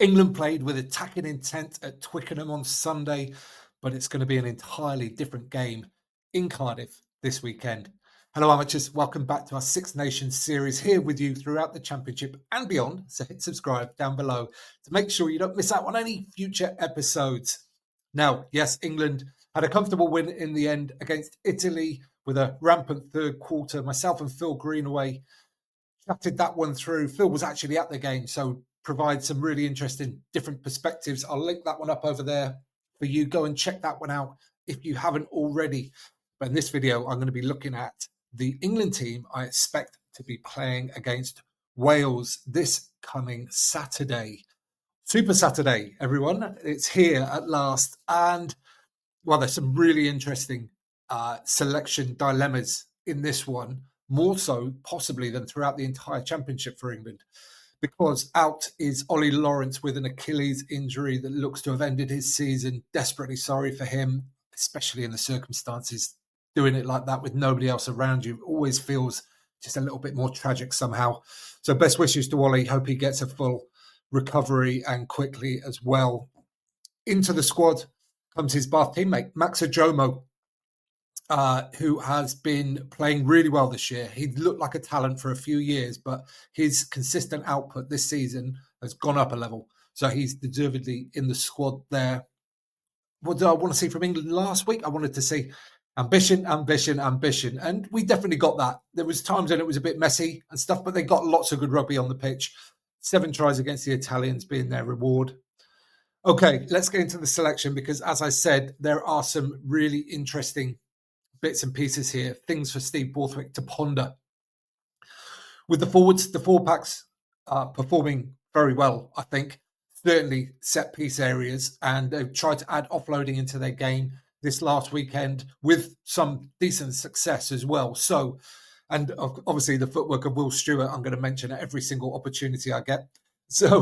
England played with attacking intent at Twickenham on Sunday, but it's going to be an entirely different game in Cardiff this weekend. Hello, amateurs. Welcome back to our Six Nations series, here with you throughout the Championship and beyond. So hit subscribe down below to make sure you don't miss out on any future episodes. Now, yes, England had a comfortable win in the end against Italy with a rampant third quarter. Myself and Phil Greenaway chatted that one through. Phil was actually at the game, so provide some really interesting different perspectives. I'll link that one up over there for you. Go and check that one out if you haven't already. But in this video, I'm going to be looking at the England team I expect to be playing against Wales this coming Saturday. Super Saturday, everyone. It's here at last. And, well, there's some really interesting selection dilemmas in this one, more so possibly than throughout the entire championship for England, because out is Ollie Lawrence with an Achilles injury that looks to have ended his season. Desperately sorry for him, especially in the circumstances. Doing it like that with nobody else around you always feels just a little bit more tragic somehow. So best wishes to Ollie. Hope he gets a full recovery and quickly as well. Into the squad comes his Bath teammate, Max Ajomo, who has been playing really well this year. He looked like a talent for a few years, but his consistent output this season has gone up a level. So he's deservedly in the squad there. What did I want to see from England last week? I wanted to see ambition. And we definitely got that. There was times when it was a bit messy and stuff, but they got lots of good rugby on the pitch. 7 tries against the Italians being their reward. Okay, let's get into the selection because, as I said, there are some really interesting bits and pieces here, things for Steve Borthwick to ponder. With the forwards, the 4-packs are performing very well, I think. Certainly set-piece areas, and they've tried to add offloading into their game this last weekend with some decent success as well. So, and obviously the footwork of Will Stewart, I'm going to mention at every single opportunity I get. So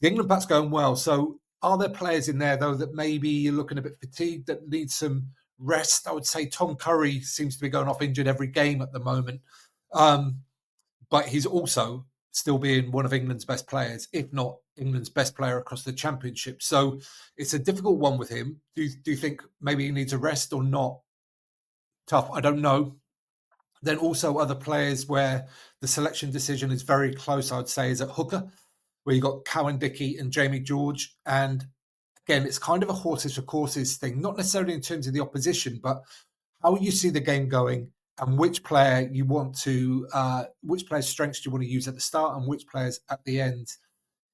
the England pack's going well. So are there players in there, though, that maybe you're looking a bit fatigued, that need some rest? I would say Tom Curry seems to be going off injured every game at the moment. But he's also still being one of England's best players, if not England's best player across the championship. So it's a difficult one with him. Do you think maybe he needs a rest or not? Tough, I don't know. Then also other players where the selection decision is very close, I would say, is at hooker, where you got Cowan Dickey and Jamie George. And again, it's kind of a horses for courses thing, not necessarily in terms of the opposition, but how you see the game going and which player you want to, which player's strengths do you want to use at the start and which players at the end.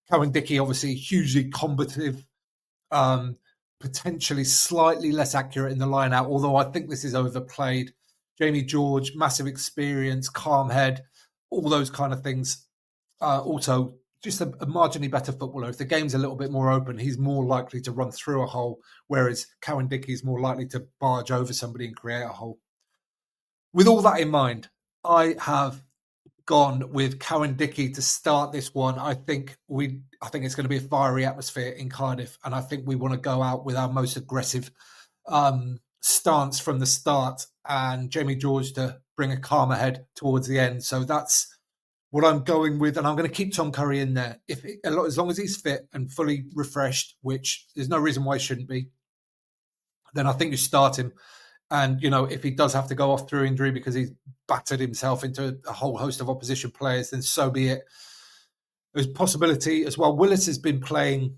Cowan Dickey, obviously hugely combative, potentially slightly less accurate in the line out, although I think this is overplayed. Jamie George, massive experience, calm head, all those kind of things. Also, just a marginally better footballer. If the game's a little bit more open, he's more likely to run through a hole, whereas Cowan Dickey is more likely to barge over somebody and create a hole. With all that in mind, I have gone with Cowan Dickey to start this one. I think it's going to be a fiery atmosphere in Cardiff, and I think we want to go out with our most aggressive stance from the start, and Jamie George to bring a calmer head towards the end. So that's what I'm going with, and I'm going to keep Tom Curry in there as long as he's fit and fully refreshed, which there's no reason why he shouldn't be. Then I think you start him. And, if he does have to go off through injury because he's battered himself into a whole host of opposition players, then so be it. There's a possibility as well. Willis has been playing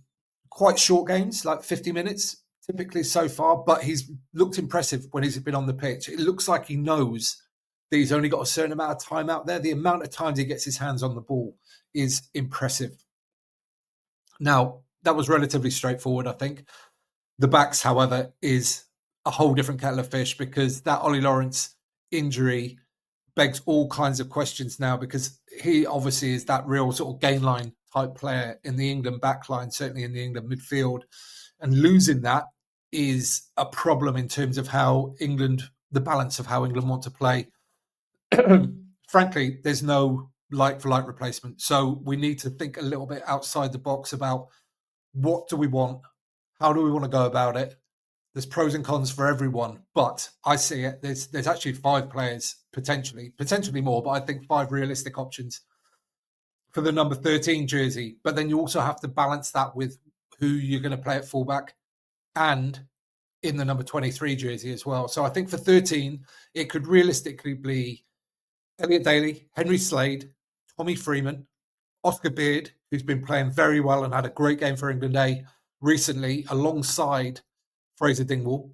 quite short games, like 50 minutes, typically so far, but he's looked impressive when he's been on the pitch. It looks like he knows that he's only got a certain amount of time out there. The amount of times he gets his hands on the ball is impressive. Now, that was relatively straightforward, I think. The backs, however, is a whole different kettle of fish because that Ollie Lawrence injury begs all kinds of questions now because he obviously is that real sort of gain line type player in the England backline, certainly in the England midfield. And losing that is a problem in terms of how England, the balance of how England want to play. Frankly, there's no like-for-like replacement. So we need to think a little bit outside the box about what do we want? How do we want to go about it? There's pros and cons for everyone, but I see it. There's actually 5 players, potentially more, but I think 5 realistic options for the number 13 jersey, but then you also have to balance that with who you're going to play at fullback and in the number 23 jersey as well. So I think for 13, it could realistically be Elliot Daly, Henry Slade, Tommy Freeman, Oscar Beard, who's been playing very well and had a great game for England A recently, alongside Fraser Dingwall.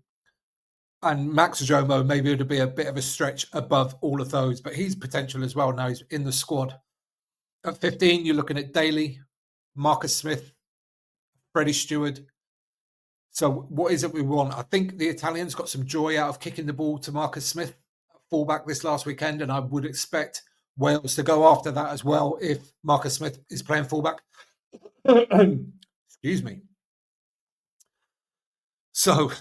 And Max Jomo, maybe it would be a bit of a stretch above all of those, but he's potential as well now. He's in the squad. At 15, you're looking at Daly, Marcus Smith, Freddie Stewart. So what is it we want? I think the Italians got some joy out of kicking the ball to Marcus Smith, fullback this last weekend, and I would expect Wales to go after that as well if Marcus Smith is playing fullback. Excuse me. So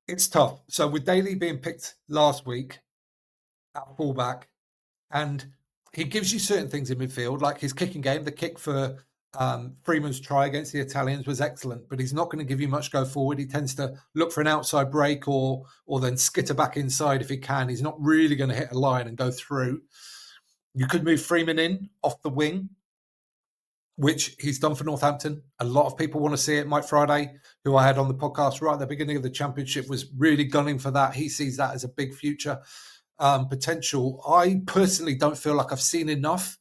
it's tough. So with Daly being picked last week at fullback, and he gives you certain things in midfield, like his kicking game. The kick for Freeman's try against the Italians was excellent, but he's not going to give you much go forward. He tends to look for an outside break or then skitter back inside if he can. He's not really going to hit a line and go through. You could move Freeman in off the wing, which he's done for Northampton. A lot of people want to see it. Mike Friday, who I had on the podcast right at the beginning of the championship, was really gunning for that. He sees that as a big future potential. I personally don't feel like I've seen enough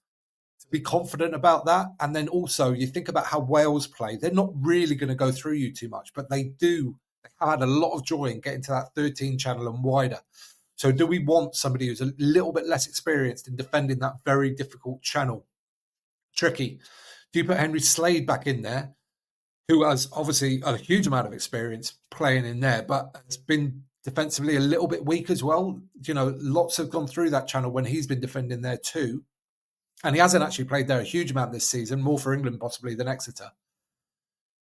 to be confident about that. And then also you think about how Wales play. They're not really going to go through you too much, but they do. They had a lot of joy in getting to that 13 channel and wider. So do we want somebody who's a little bit less experienced in defending that very difficult channel? Tricky. Do you put Henry Slade back in there, who has obviously a huge amount of experience playing in there, but has been defensively a little bit weak as well? You know, lots have gone through that channel when he's been defending there too. And he hasn't actually played there a huge amount this season, more for England possibly than Exeter.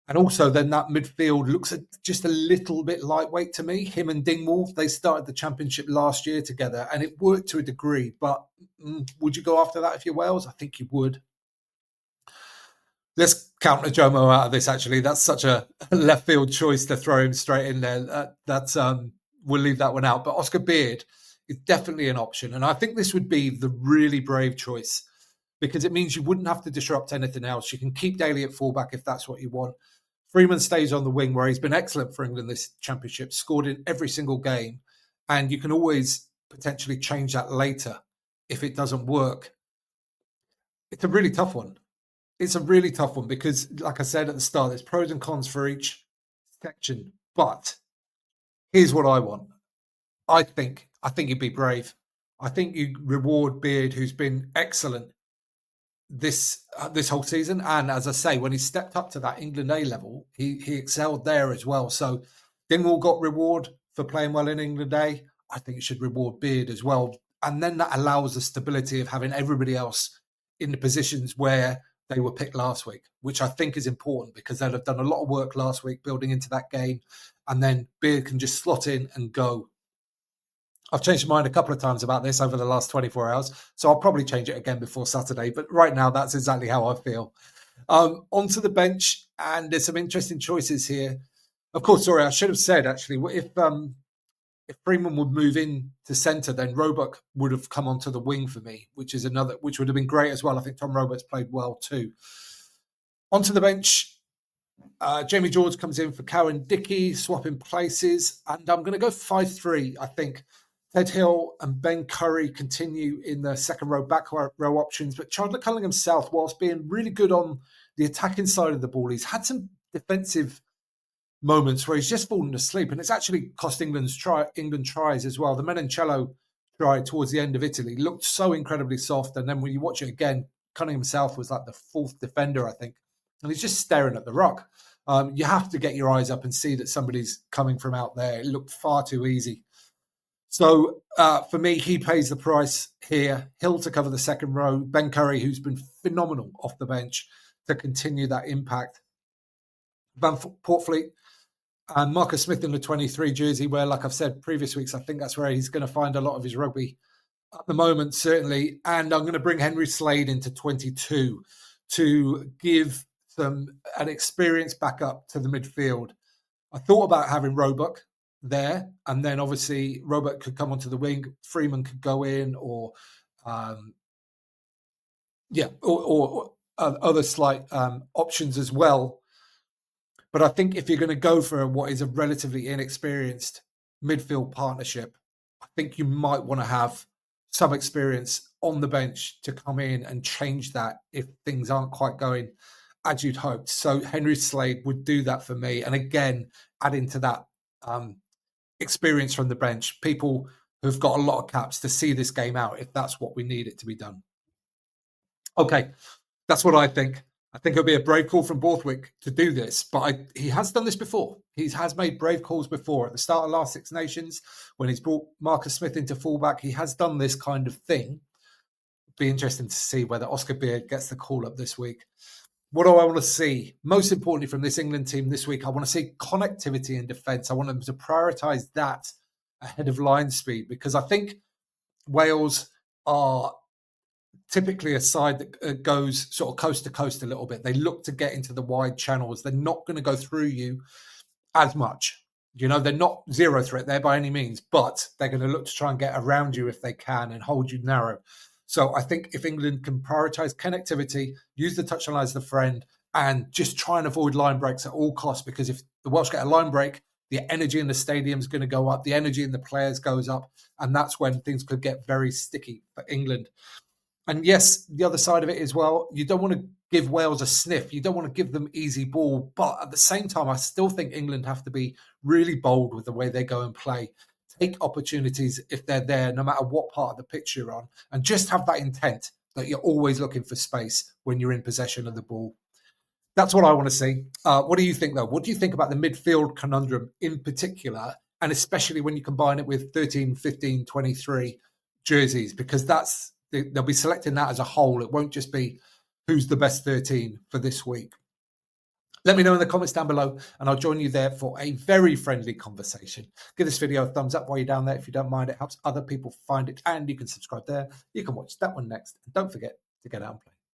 And also then that midfield looks just a little bit lightweight to me. Him and Dingwall, they started the championship last year together and it worked to a degree. But would you go after that if you're Wales? I think you would. Let's counter Jomo out of this, actually. That's such a left field choice to throw him straight in there. We'll leave that one out. But Oscar Beard is definitely an option. And I think this would be the really brave choice because it means you wouldn't have to disrupt anything else. You can keep Daly at fullback if that's what you want. Freeman stays on the wing where he's been excellent for England this championship, scored in every single game. And you can always potentially change that later if it doesn't work. It's a really tough one. It's a really tough one because, like I said at the start, there's pros and cons for each section. But here's what I want. I think you'd be brave. I think you reward Beard, who's been excellent this whole season. And as I say, when he stepped up to that England A level, he excelled there as well. So Dingwall got reward for playing well in England A. I think it should reward Beard as well. And then that allows the stability of having everybody else in the positions where they were picked last week, which I think is important because they'd have done a lot of work last week building into that game. And then Beard can just slot in and go. I've changed my mind a couple of times about this over the last 24 hours, so I'll probably change it again before Saturday. But right now, that's exactly how I feel. Onto the bench, and there's some interesting choices here. Of course, sorry, I should have said, actually, if Freeman would move in to centre, then Roebuck would have come onto the wing for me, which would have been great as well. I think Tom Roberts played well too. Onto the bench, Jamie George comes in for Cowan Dickey, swapping places, and I'm going to go 5-3, I think. Ted Hill and Ben Curry continue in the second row, back row options, but Chandler Cunningham South, whilst being really good on the attacking side of the ball, he's had some defensive moments where he's just fallen asleep, and it's actually cost England tries as well. The Menoncello try towards the end of Italy looked so incredibly soft, and then when you watch it again, Cunningham South was like the fourth defender, I think, and he's just staring at the rock. You have to get your eyes up and see that somebody's coming from out there. It looked far too easy. So for me, he pays the price here. Hill to cover the second row. Ben Curry, who's been phenomenal off the bench, to continue that impact. Van Portfleet and Marcus Smith in the 23 jersey, where, like I've said previous weeks, I think that's where he's going to find a lot of his rugby at the moment, certainly. And I'm going to bring Henry Slade into 22 to give an experienced backup to the midfield. I thought about having Roebuck there, and then obviously Roebuck could come onto the wing, Freeman could go in, or Yeah, or other slight options as well. But I think if you're going to go for what is a relatively inexperienced midfield partnership, I think you might want to have some experience on the bench to come in and change that if things aren't quite going as you'd hoped. So Henry Slade would do that for me. And again, adding to that experience from the bench, people who've got a lot of caps to see this game out if that's what we need it to be done. Okay, that's what I think. I think it'll be a brave call from Borthwick to do this, but he has done this before. He has made brave calls before at the start of last Six Nations when he's brought Marcus Smith into fullback. He has done this kind of thing. Be interesting to see whether Oscar Beard gets the call up this week. What do I want to see? Most importantly from this England team this week, I want to see connectivity in defence. I want them to prioritise that ahead of line speed because I think Wales are typically a side that goes sort of coast to coast a little bit. They look to get into the wide channels. They're not going to go through you as much. You know, they're not zero threat there by any means, but they're going to look to try and get around you if they can and hold you narrow. So I think if England can prioritise connectivity, use the touchline as the friend, and just try and avoid line breaks at all costs, because if the Welsh get a line break, the energy in the stadium is going to go up, the energy in the players goes up, and that's when things could get very sticky for England. And yes, the other side of it as well, you don't want to give Wales a sniff. You don't want to give them easy ball. But at the same time, I still think England have to be really bold with the way they go and play. Take opportunities if they're there, no matter what part of the pitch you're on. And just have that intent that you're always looking for space when you're in possession of the ball. That's what I want to see. What do you think, though? What do you think about the midfield conundrum in particular? And especially when you combine it with 13, 15, 23 jerseys, because they'll be selecting that as a whole. It won't just be who's the best 13 for this week. Let me know in the comments down below, and I'll join you there for a very friendly conversation. Give this video a thumbs up while you're down there if you don't mind. It helps other people find it, and you can subscribe there. You can watch that one next. And don't forget to get out and play.